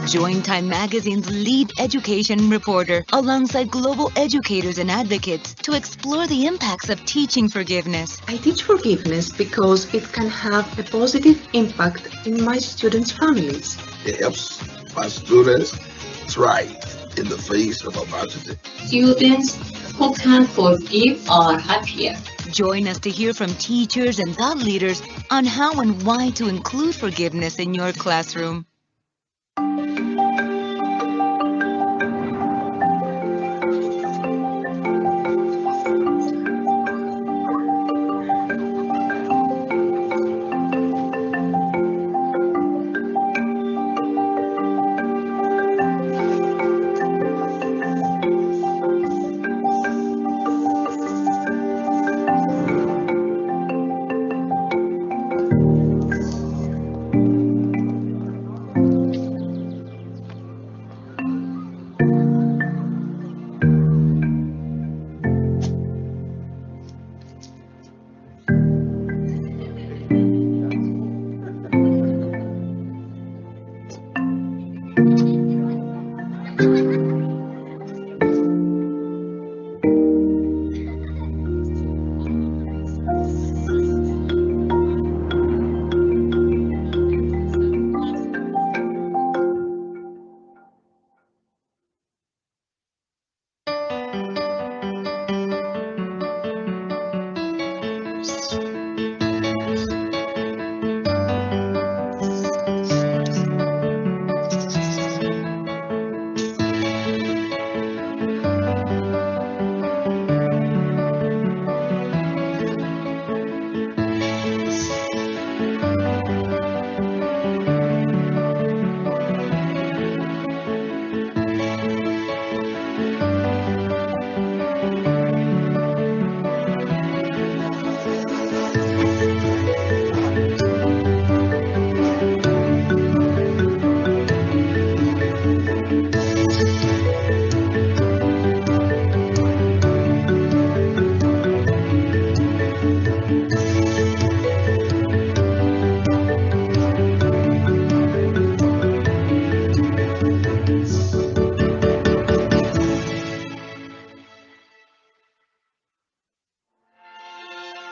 Join Time Magazine's lead education reporter alongside global educators and advocates to explore the impacts of teaching forgiveness. I teach forgiveness because it can have a positive impact in my students' families. It helps my students thrive in the face of adversity. Students who can forgive are happier. Join us to hear from teachers and thought leaders on how and why to include forgiveness in your classroom.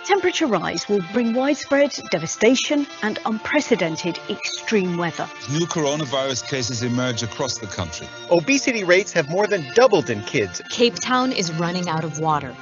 Temperature rise will bring widespread devastation and unprecedented extreme weather. New coronavirus cases emerge across the country. Obesity rates have more than doubled in kids. Cape Town is running out of water.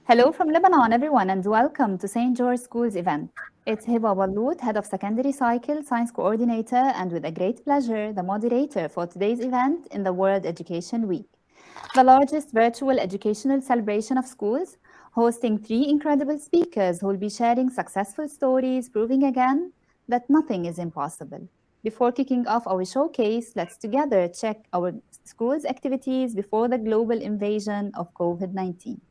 Hello from Lebanon, everyone, and welcome to St. George School's event. It's Hiba Wallout, Head of Secondary Cycle, Science Coordinator, and with a great pleasure, the moderator for today's event in the World Education Week, the largest virtual educational celebration of schools, hosting 3 incredible speakers who will be sharing successful stories, proving again that nothing is impossible. Before kicking off our showcase, let's together check our school's activities before the global invasion of COVID-19.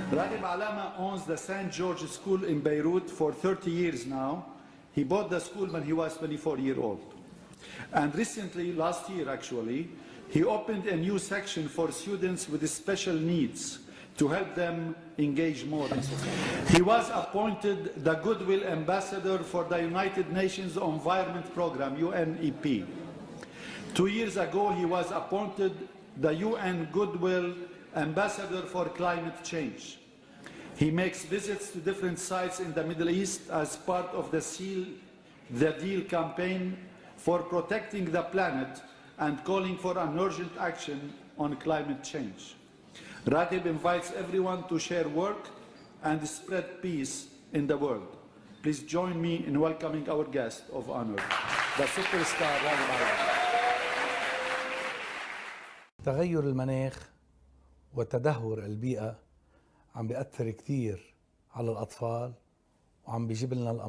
Ragib Alama owns the St. George School in Beirut for 30 years now. He bought the school when he was 24 years old. And recently, last year actually, he opened a new section for students with special needs to help them engage more in society. He was appointed the Goodwill Ambassador for the United Nations Environment Program, UNEP. 2 years ago, he was appointed the UN Goodwill Ambassador for Climate Change. He makes visits to different sites in the Middle East as part of the Seal the Deal campaign for protecting the planet and calling for an urgent action on climate change. Ragib invites everyone to share work and spread peace in the world. Please join me in welcoming our guest of honor, the superstar Ragib Alama. تغير المناخ وتدهور البيئة عم بيأثر كتير على الأطفال وعم بيجيب لنا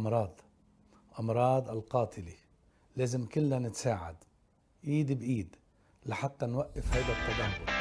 أمراض القاتلة. لازم كلنا نتساعد إيد بإيد لحتى نوقف هذا التدهور.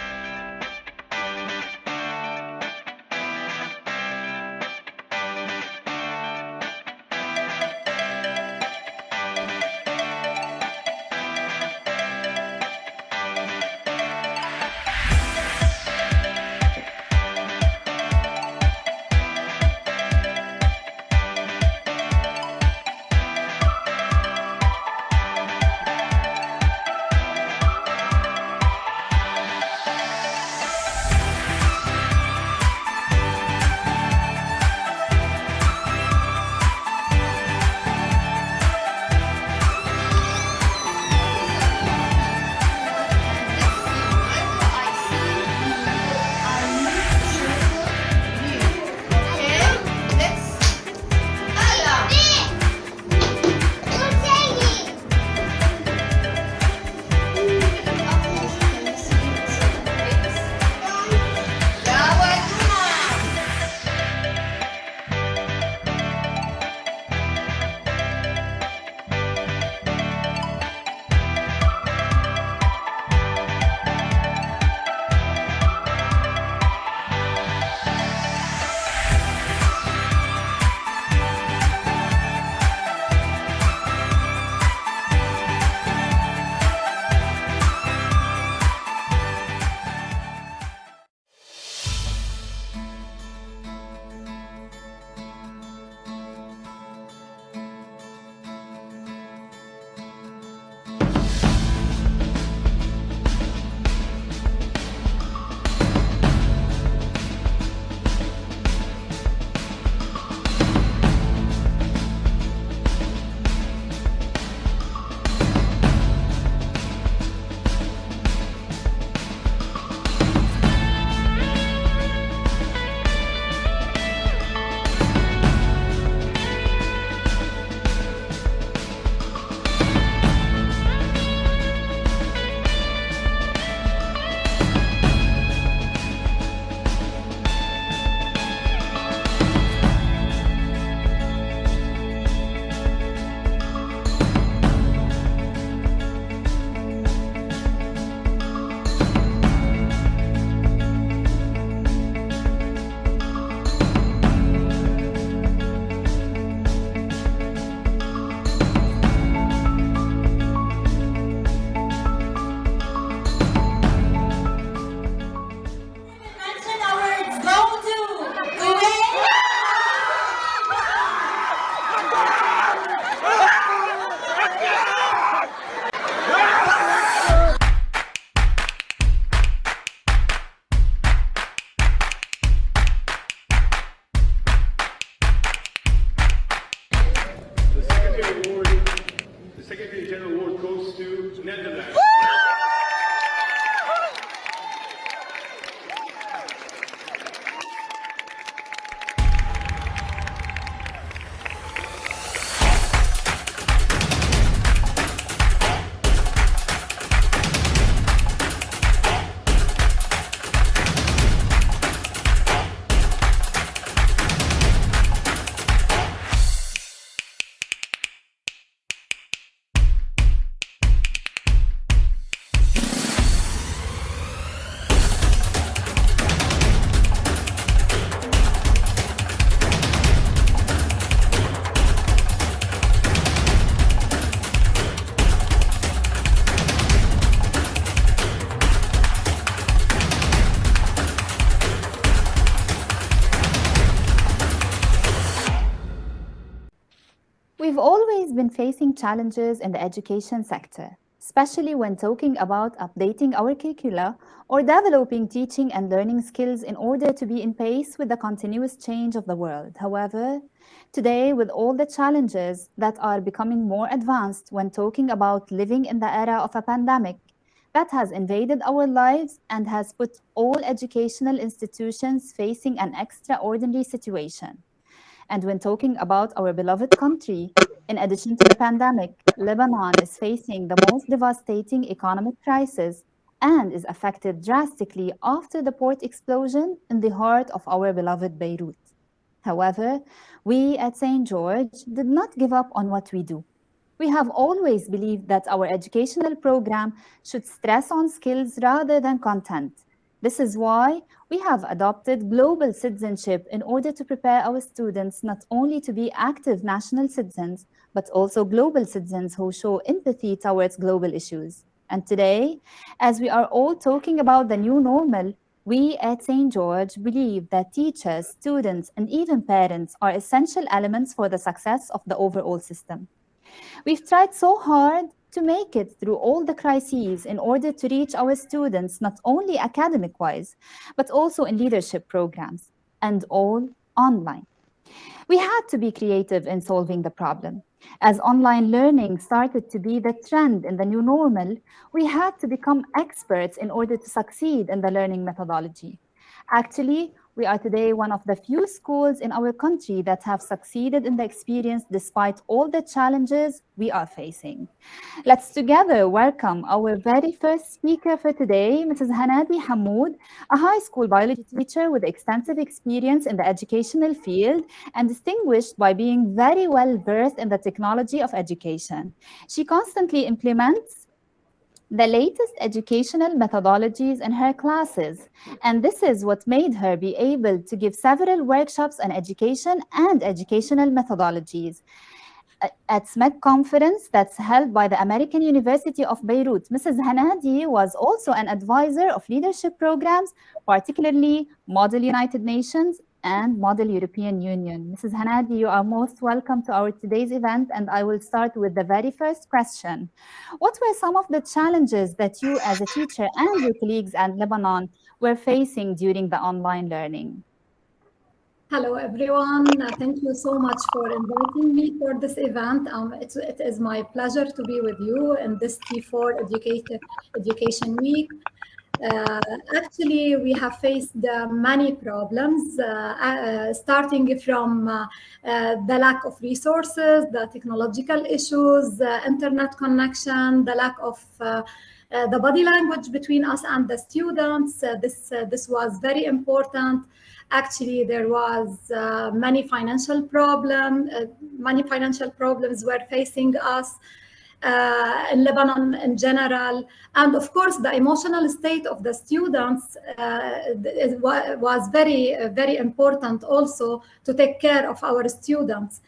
been facing challenges in the education sector, especially when talking about updating our curricula or developing teaching and learning skills in order to be in pace with the continuous change of the world. However, today, with all the challenges that are becoming more advanced when talking about living in the era of a pandemic that has invaded our lives and has put all educational institutions facing an extraordinary situation. And when talking about our beloved country, in addition to the pandemic, Lebanon is facing the most devastating economic crisis and is affected drastically after the port explosion in the heart of our beloved Beirut. However, we at St. George did not give up on what we do. We have always believed that our educational program should stress on skills rather than content. This is why we have adopted global citizenship in order to prepare our students not only to be active national citizens, but also global citizens who show empathy towards global issues. And today, as we are all talking about the new normal, we at St. George believe that teachers, students, and even parents are essential elements for the success of the overall system. We've tried so hard to make it through all the crises in order to reach our students, not only academic-wise, but also in leadership programs, and all online. We had to be creative in solving the problem. As online learning started to be the trend in the new normal, we had to become experts in order to succeed in the learning methodology. Actually, we are today one of the few schools in our country that have succeeded in the experience despite all the challenges we are facing. Let's together welcome our very first speaker for today, Mrs. Hanadi Hamoud, a high school biology teacher with extensive experience in the educational field and distinguished by being very well versed in the technology of education. She constantly implements the latest educational methodologies in her classes, and this is what made her be able to give several workshops on education and educational methodologies at SMEC conference that's held by the American University of Beirut. Mrs. Hanadi was also an advisor of leadership programs, particularly Model United Nations and Model European Union. Mrs. Hanadi, you are most welcome to our today's event, and I will start with the very first question. What were some of the challenges that you as a teacher and your colleagues at Lebanon were facing during the online learning? Hello, everyone. Thank you so much for inviting me for this event. It is my pleasure to be with you in this T4 Education Week. Actually, we have faced many problems, starting from the lack of resources, the technological issues, internet connection, the lack of the body language between us and the students. This was very important. Actually, there was many financial problems were facing us in Lebanon in general. And of course, the emotional state of the students was very, very important also to take care of our students.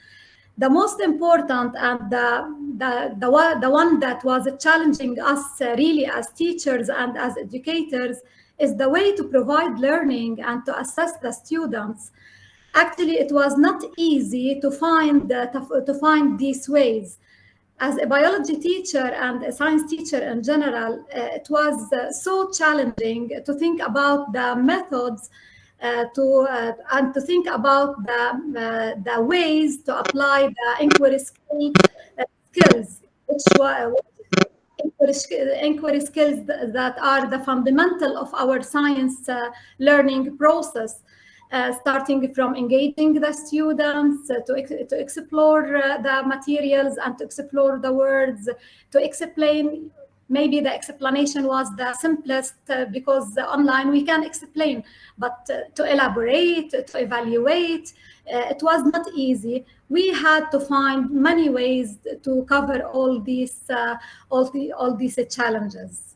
The most important and the one that was challenging us really as teachers and as educators is the way to provide learning and to assess the students. Actually, it was not easy to find these ways. As a biology teacher and a science teacher in general, it was so challenging to think about the methods and to think about the ways to apply the inquiry skills, which were inquiry skills that are the fundamental of our science learning process, starting from engaging the students to explore the materials and to explore the words, to explain. Maybe the explanation was the simplest because online we can explain, but to elaborate, to evaluate, it was not easy. We had to find many ways to cover all these challenges.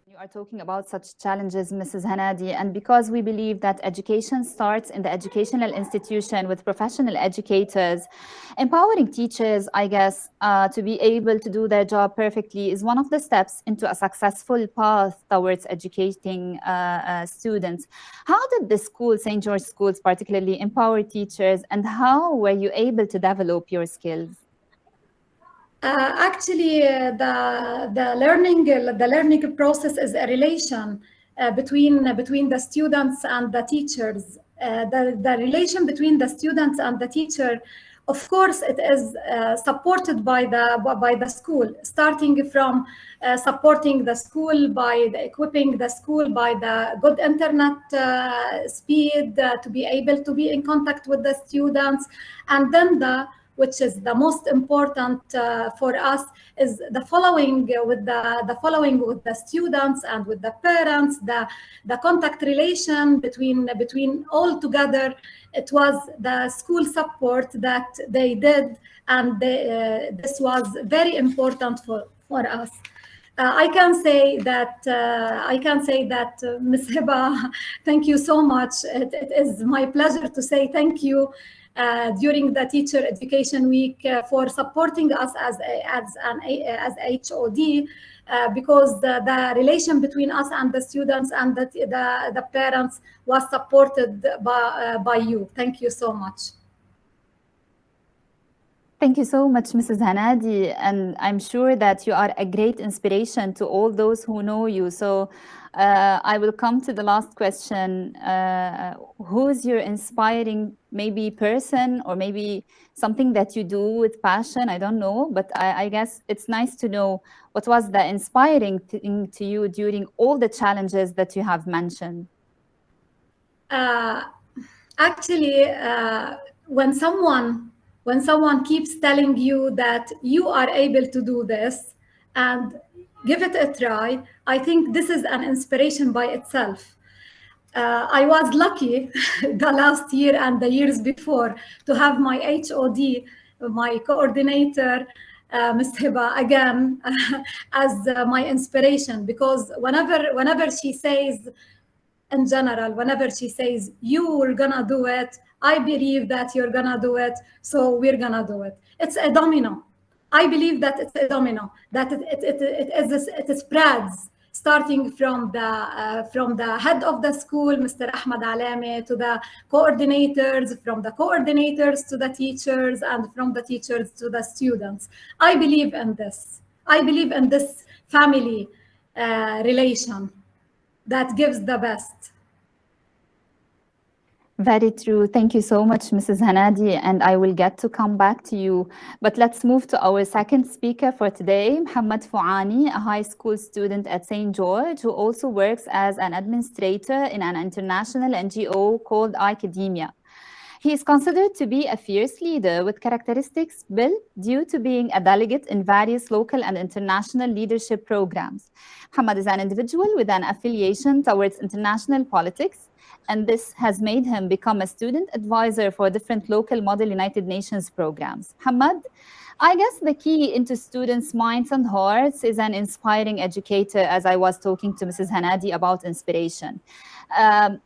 You are talking about such challenges, Mrs. Hanadi, and because we believe that education starts in the educational institution with professional educators, empowering teachers, I guess, to be able to do their job perfectly is one of the steps into a successful path towards educating students. How did the school, St. George Schools particularly, empower teachers, and how were you able to develop your skills? Actually, the learning process is a relation between the students and the teachers. The relation between the students and the teacher, of course, it is supported by the school, starting from supporting the school by equipping the school by the good internet speed to be able to be in contact with the students, and then which is the most important for us, is the following with the students and with the parents, the contact relation between all together. It was the school support that they did, and this was very important for us. I can say that Ms. Hiba, thank you so much. It is my pleasure to say thank you during the Teacher Education Week for supporting us as HOD, because the relation between us and the students and the parents was supported by you. Thank you so much. Thank you so much, Mrs. Hanadi, and I'm sure that you are a great inspiration to all those who know you. So I will come to the last question. Who's your inspiring maybe person, or maybe something that you do with passion? I don't know, but I guess it's nice to know what was the inspiring thing to you during all the challenges that you have mentioned. Actually, when someone keeps telling you that you are able to do this and give it a try, I think this is an inspiration by itself. I was lucky the last year and the years before to have my HOD, my coordinator, Ms. Hiba, again as my inspiration, because whenever she says, in general, whenever she says, you're gonna do it, I believe that you're gonna do it, so we're gonna do it. It's a domino. I believe that it's a domino, that it spreads, starting from the head of the school, Mr. Ahmed Alame, to the coordinators, from the coordinators to the teachers, and from the teachers to the students. I believe in this. I believe in this family relation that gives the best. Very true. Thank you so much, Mrs. Hanadi, and I will get to come back to you. But let's move to our second speaker for today, Muhammad Fouani, a high school student at St. George, who also works as an administrator in an international NGO called Academia. He is considered to be a fierce leader with characteristics built due to being a delegate in various local and international leadership programs. Muhammad is an individual with an affiliation towards international politics, and this has made him become a student advisor for different local Model United Nations programs. Muhammad, I guess the key into students' minds and hearts is an inspiring educator, as I was talking to Mrs. Hanadi about inspiration.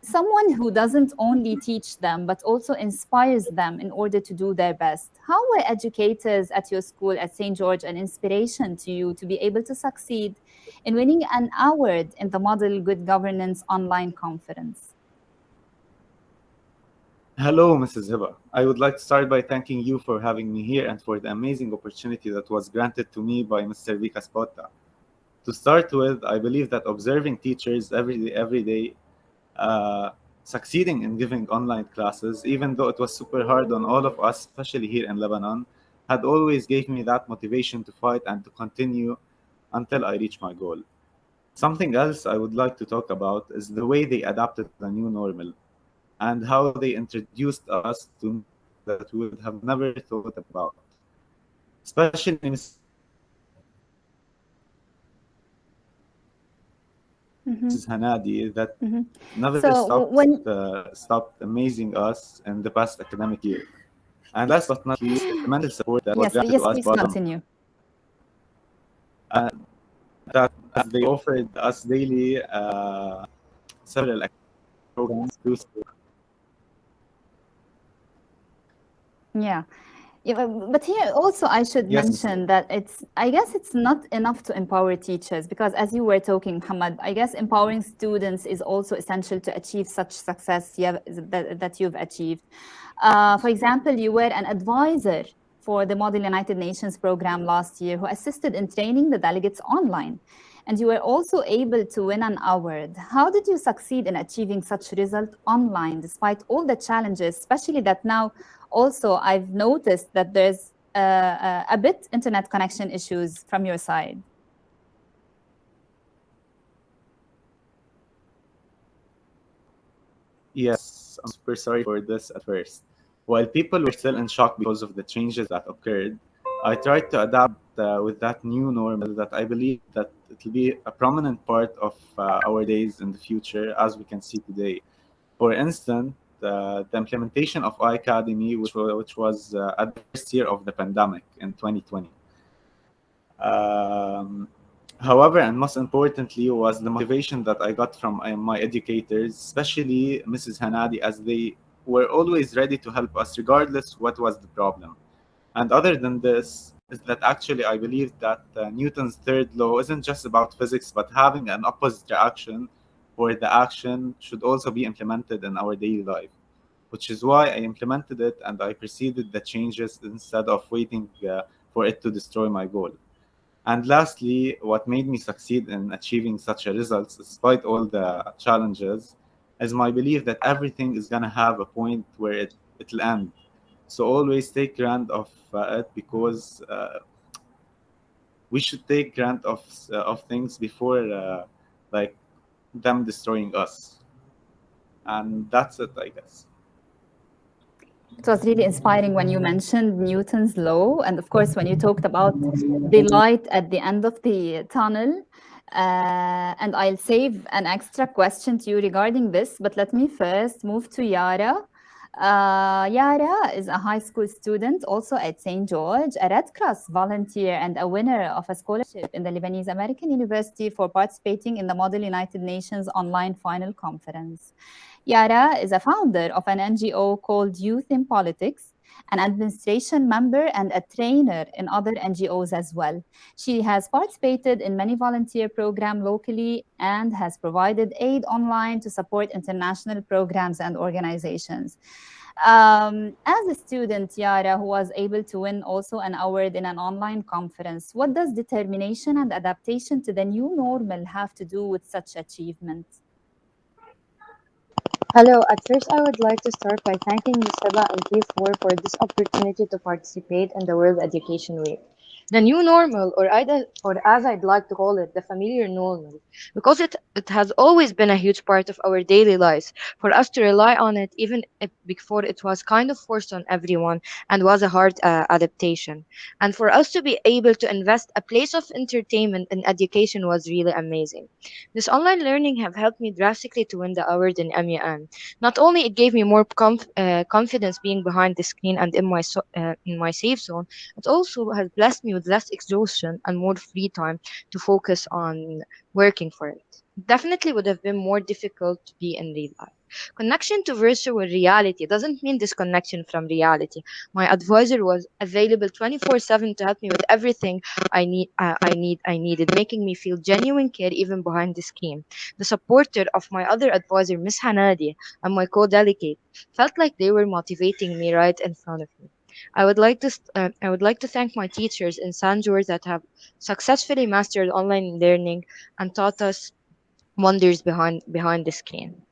Someone who doesn't only teach them, but also inspires them in order to do their best. How were educators at your school at St. George an inspiration to you to be able to succeed in winning an award in the Model Good Governance online conference? Hello, Mrs. Hiba. I would like to start by thanking you for having me here and for the amazing opportunity that was granted to me by Mr. Vika Spotta. To start with, I believe that observing teachers every day succeeding in giving online classes, even though it was super hard on all of us, especially here in Lebanon, had always gave me that motivation to fight and to continue until I reach my goal. Something else I would like to talk about is the way they adapted the new normal and how they introduced us to that we would have never thought about. Especially Mrs. Hanadi, that never stopped amazing us in the past academic year. And last but not least, the mental support that was granted to us. Please continue. That as they offered us daily several programs to school. Yeah. Yeah, but here also I should mention that I guess it's not enough to empower teachers, because as you were talking, Muhammad, I guess empowering students is also essential to achieve such success that you've achieved. For example, you were an advisor for the Model United Nations program last year who assisted in training the delegates online. And you were also able to win an award. How did you succeed in achieving such result online despite all the challenges, especially that now also I've noticed that there's a bit internet connection issues from your side? Yes, I'm super sorry for this at first. While people were still in shock because of the changes that occurred, I tried to adapt with that new normal that I believe that it will be a prominent part of our days in the future, as we can see today. For instance, the implementation of iAcademy, which was at the first year of the pandemic in 2020. However, and most importantly, was the motivation that I got from my educators, especially Mrs. Hanadi, as they were always ready to help us regardless what was the problem. And other than this, is that actually I believe that Newton's third law isn't just about physics, but having an opposite reaction where the action should also be implemented in our daily life, which is why I implemented it and I preceded the changes instead of waiting for it to destroy my goal. And lastly, what made me succeed in achieving such a results despite all the challenges is my belief that everything is going to have a point where it'll end. So always take grant of it, because we should take grant of things before like them destroying us. And that's it, I guess. It was really inspiring when you mentioned Newton's law, and of course when you talked about the light at the end of the tunnel. And I'll save an extra question to you regarding this, but let me first move to Yara. Yara is a high school student also at St. George, a Red Cross volunteer and a winner of a scholarship in the Lebanese American University for participating in the Model United Nations online final conference. Yara is a founder of an NGO called Youth in Politics, an administration member and a trainer in other NGOs as well. She has participated in many volunteer programs locally and has provided aid online to support international programs and organizations. As a student, Yara, who was able to win also an award in an online conference, what does determination and adaptation to the new normal have to do with such achievements? Hello, at first I would like to start by thanking Ms. Seba and T4 for this opportunity to participate in the World Education Week. The new normal, or as I'd like to call it, the familiar normal, because it has always been a huge part of our daily lives. For us to rely on it, even before it was kind of forced on everyone and was a hard adaptation. And for us to be able to invest a place of entertainment in education was really amazing. This online learning have helped me drastically to win the award in MUN. Not only it gave me more confidence being behind the screen and in my safe zone, it also has blessed me with less exhaustion and more free time to focus on working for it. Definitely would have been more difficult to be in real life. Connection to virtual reality doesn't mean disconnection from reality. My advisor was available 24/7 to help me with everything I needed, making me feel genuine care even behind the screen. The supporter of my other advisor, Miss Hanadi, and my co-delegate felt like they were motivating me right in front of me. I would like to thank my teachers in San George that have successfully mastered online learning and taught us wonders behind the screen.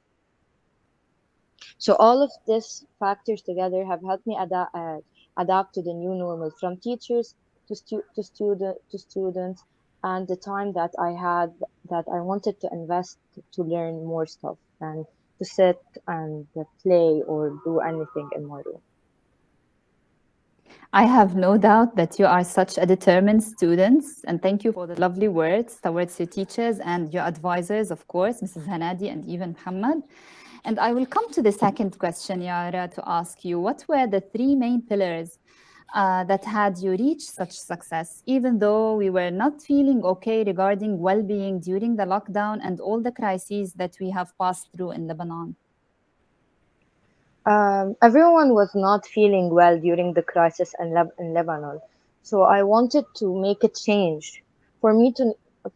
So all of these factors together have helped me adapt to the new normal, from teachers to students, and the time that I had that I wanted to invest to learn more stuff and to sit and play or do anything in my room. I have no doubt that you are such a determined student, and thank you for the lovely words towards your teachers and your advisors, of course, Mrs. Hanadi and even Muhammad. And I will come to the second question, Yara, to ask you, what were the three main pillars that had you reach such success, even though we were not feeling okay regarding well-being during the lockdown and all the crises that we have passed through in Lebanon? Everyone was not feeling well during the crisis in Lebanon, so I wanted to make a change for me to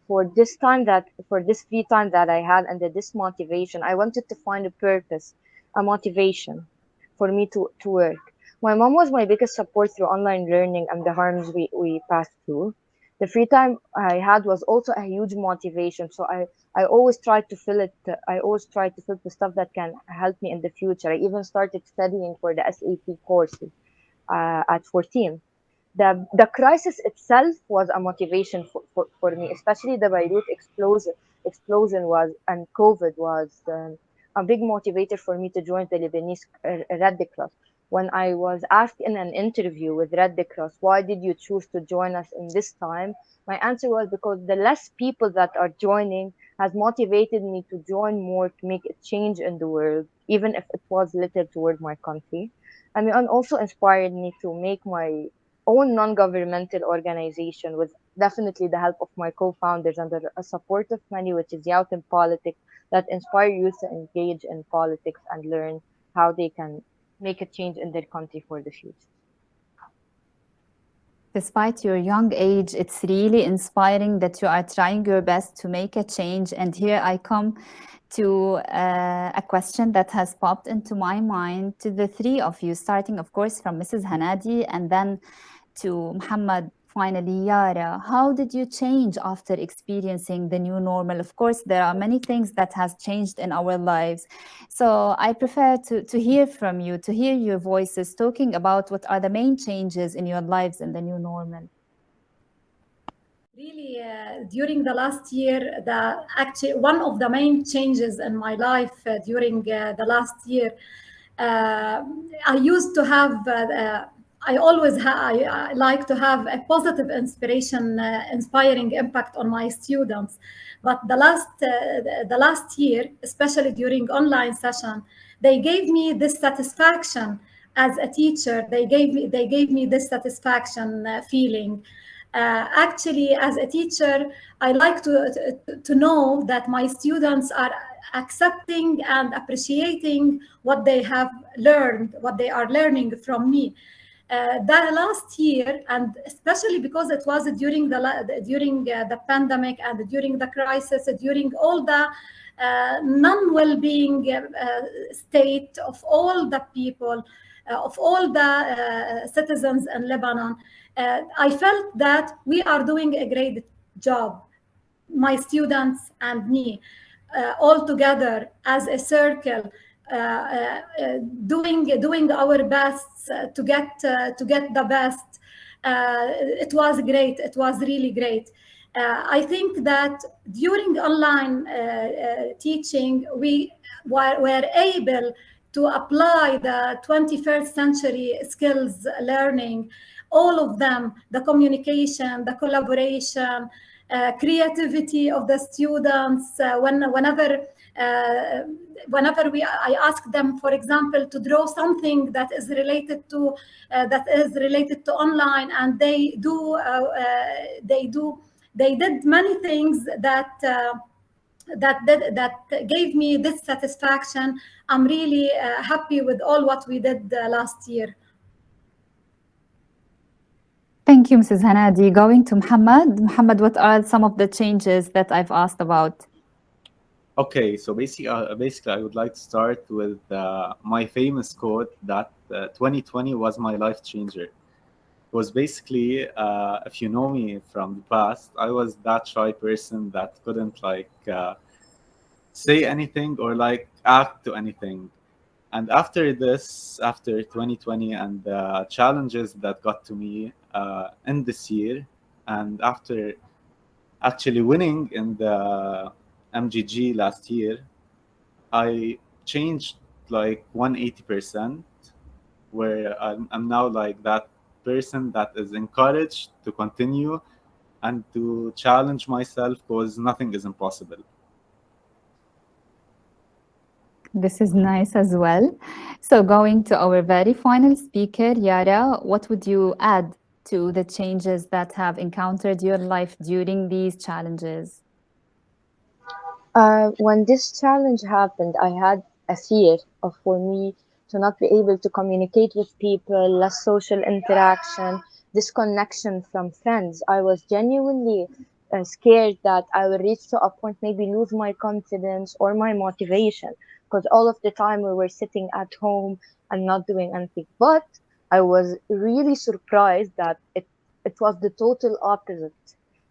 for this free time that I had and this motivation. I wanted to find a purpose, a motivation for me to work. My mom was my biggest support through online learning and the harms we passed through. The free time I had was also a huge motivation, so I always try to fill it. I always try to fill the stuff that can help me in the future. I even started studying for the SAP courses at 14. The crisis itself was a motivation for me, especially the Beirut explosion was and COVID was a big motivator for me to join the Lebanese Red Cross. When I was asked in an interview with Red Cross, why did you choose to join us in this time? My answer was because the less people that are joining has motivated me to join more to make a change in the world, even if it was little toward my country. I mean, and also inspired me to make my own non-governmental organization with definitely the help of my co-founders and a support of many, which is Youth in Politics, that inspire youth to engage in politics and learn how they can make a change in their country for the future. Despite your young age, it's really inspiring that you are trying your best to make a change. And here I come to a question that has popped into my mind to the three of you, starting, of course, from Mrs. Hanadi and then to Muhammad, finally, Yara. How did you change after experiencing the new normal? Of course, there are many things that has changed in our lives. So I prefer to hear from you, to hear your voices talking about what are the main changes in your lives in the new normal. Really, during the last year, actually one of the main changes in my life during the last year, I used to have. I always I like to have a positive inspiring impact on my students. But the last year, especially during online session, they gave me this satisfaction as a teacher. They gave me this satisfaction feeling. Actually, as a teacher, I like to know that my students are accepting and appreciating what they have learned, what they are learning from me. That last year, and especially because it was during the pandemic and during the crisis, during all the non-well-being state of all the people, of all the citizens in Lebanon, I felt that we are doing a great job, my students and me, all together as a circle, doing our best to get the best. It was great. It was really great. I think that during online teaching, we were able to apply the 21st century skills learning, all of them, the communication, the collaboration, creativity of the students. Whenever I ask them, for example, to draw something that is related to online, and they did many things that gave me this satisfaction. I'm really happy with all what we did last year. Thank you, Mrs. Hanadi. Going to Muhammad. Muhammad, what are some of the changes that I've asked about? Okay, so basically, I would like to start with my famous quote that 2020 was my life changer. It was basically, if you know me from the past, I was that shy person that couldn't say anything or act to anything. And after 2020 and the challenges that got to me in this year, and after actually winning in the MGG last year, I changed 180%, where I'm now that person that is encouraged to continue and to challenge myself because nothing is impossible. This is nice as well. So, going to our very final speaker, Yara, what would you add to the changes that have encountered your life during these challenges? When this challenge happened, I had a fear of for me to not be able to communicate with people, less social interaction, disconnection from friends. I was genuinely scared that I would reach to a point, maybe lose my confidence or my motivation, because all of the time we were sitting at home and not doing anything. But I was really surprised that it was the total opposite.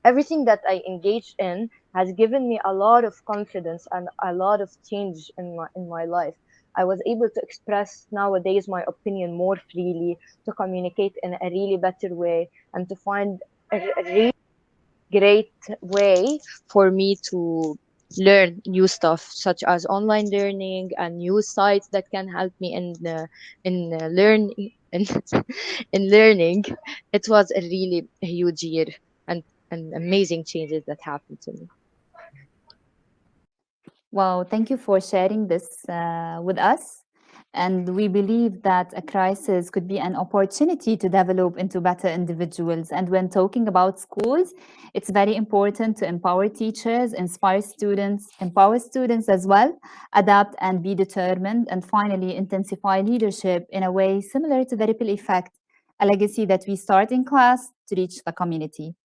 Everything that I engaged in has given me a lot of confidence and a lot of change in my life. I was able to express nowadays my opinion more freely, to communicate in a really better way, and to find a really great way for me to learn new stuff, such as online learning and new sites that can help me in learn in, in learning. It was a really huge year and amazing changes that happened to me. Wow, thank you for sharing this with us. And we believe that a crisis could be an opportunity to develop into better individuals. And when talking about schools, it's very important to empower teachers, inspire students, empower students as well, adapt and be determined, and finally intensify leadership in a way similar to the ripple effect, a legacy that we start in class to reach the community.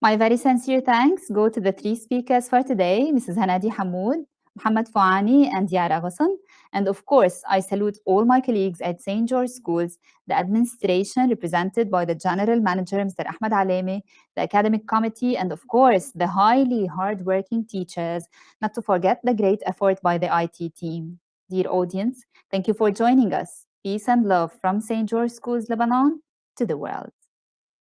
My very sincere thanks go to the three speakers for today, Mrs. Hanadi Hamoud, Muhammad Fouani, and Yara Ghassan. And of course, I salute all my colleagues at St. George Schools, the administration represented by the General Manager, Mr. Ahmed Alemi, the Academic Committee, and of course, the highly hardworking teachers, not to forget the great effort by the IT team. Dear audience, thank you for joining us. Peace and love from St. George Schools, Lebanon, to the world.